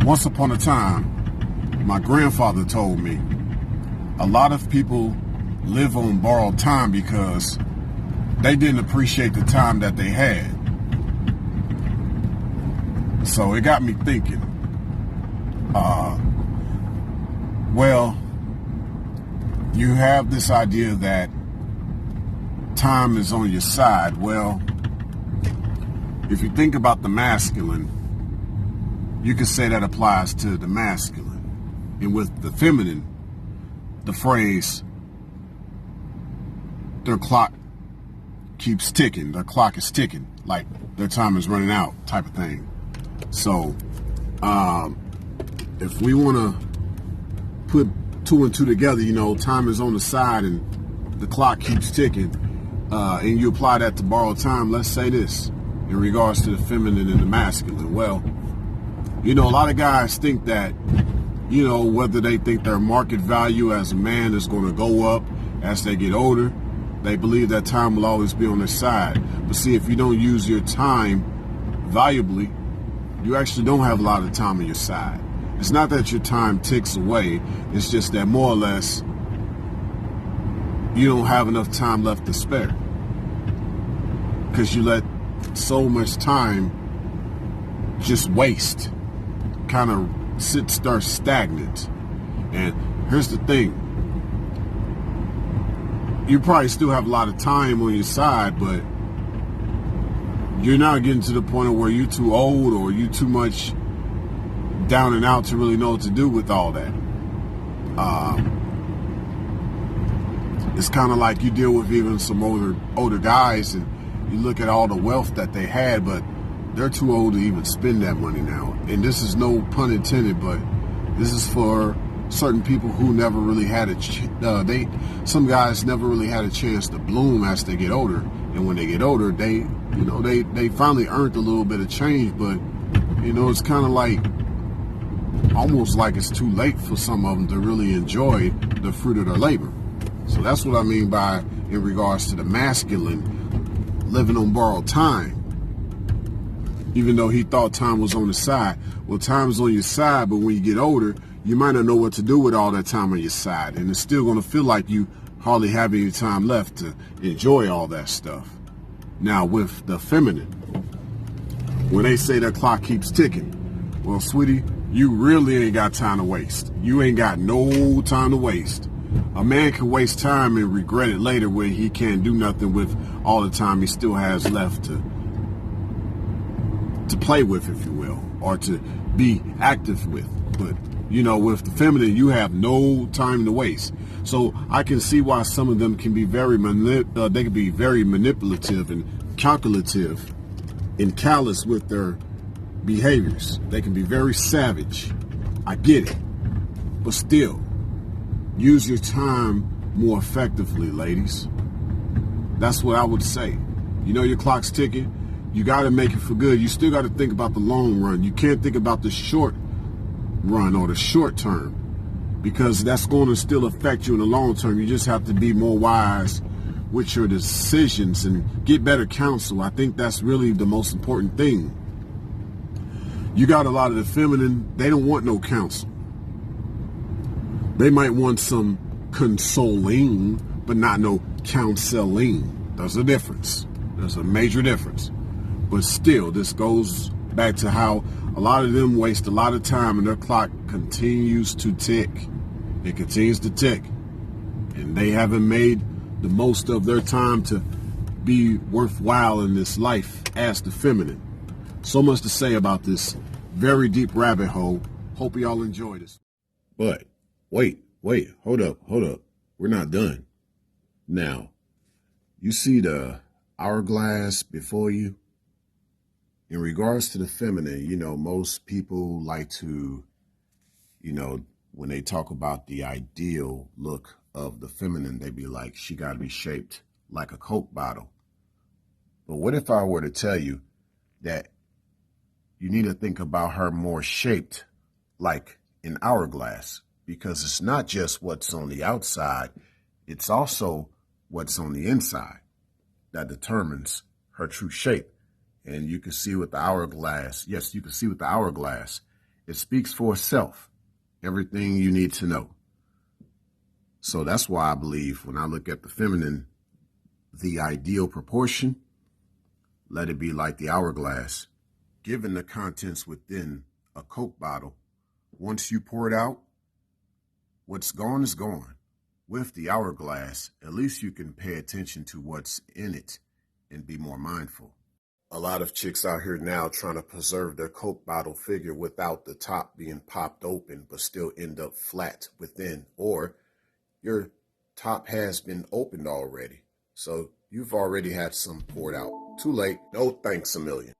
Once upon a time, my grandfather told me a lot of people live on borrowed time because they didn't appreciate the time that they had. So it got me thinking, well, you have this idea that time is on your side. Well, if you think about the masculine, you could say that applies to the masculine. And with the feminine, the phrase, their clock keeps ticking, their clock is ticking, like their time is running out type of thing. So, if we want to put two and two together, time is on the side and the clock keeps ticking, and you apply that to borrowed time, let's say this, in regards to the feminine and the masculine. Well, a lot of guys think that, whether they think their market value as a man is going to go up as they get older, they believe that time will always be on their side. But see, if you don't use your time valuably, you actually don't have a lot of time on your side. It's not that your time ticks away. It's just that more or less you don't have enough time left to spare because you let so much time just waste, kind of sit there stagnant. And here's the thing. You probably still have a lot of time on your side, but you're not getting to the point where you're too old or you too much down and out to really know what to do with all that. It's kind of like you deal with even some older guys and you look at all the wealth that they had, but they're too old to even spend that money now. And this is no pun intended, but this is for certain people who never really had some guys never really had a chance to bloom as they get older. And when they get older, they finally earned a little bit of change, but it's kind of like almost like it's too late for some of them to really enjoy the fruit of their labor. So that's what I mean by, in regards to the masculine, living on borrowed time. Even though he thought time was on his side. Well, time is on your side, but when you get older, you might not know what to do with all that time on your side. And it's still going to feel like you hardly have any time left to enjoy all that stuff. Now, with the feminine, when they say their clock keeps ticking, well, sweetie, you really ain't got time to waste. You ain't got no time to waste. A man can waste time and regret it later when he can't do nothing with all the time he still has left to play with, if you will, or to be active with. But, with the feminine, you have no time to waste. So I can see why some of them can be very manipulative and calculative and callous with their behaviors. They can be very savage. I get it. But still, use your time more effectively, ladies. That's what I would say. Your clock's ticking. You got to make it for good. You still got to think about the long run. You can't think about the short run or the short term, because that's going to still affect you in the long term. You just have to be more wise with your decisions and get better counsel. I think that's really the most important thing. You got a lot of the feminine, they don't want no counsel. They might want some consoling, but not no counseling. There's a difference. There's a major difference. But still, this goes back to how a lot of them waste a lot of time and their clock continues to tick. It continues to tick. And they haven't made the most of their time to be worthwhile in this life as the feminine. So much to say about this very deep rabbit hole. Hope y'all enjoy this. But wait, hold up. We're not done. Now, you see the hourglass before you? In regards to the feminine, most people like to, when they talk about the ideal look of the feminine, they be like, she got to be shaped like a Coke bottle. But what if I were to tell you that you need to think about her more shaped like an hourglass? Because it's not just what's on the outside, it's also what's on the inside that determines her true shape. And you can see with the hourglass, yes, you can see with the hourglass, It speaks for itself. Everything you need to know. So that's why I believe when I look at the feminine, the ideal proportion, let it be like the hourglass. Given the contents within a Coke bottle, once you pour it out, what's gone is gone. With the hourglass, at least you can pay attention to what's in it and be more mindful. A lot of chicks out here now trying to preserve their Coke bottle figure without the top being popped open, but still end up flat within, or your top has been opened already. So you've already had some poured out. Too late. No thanks a million.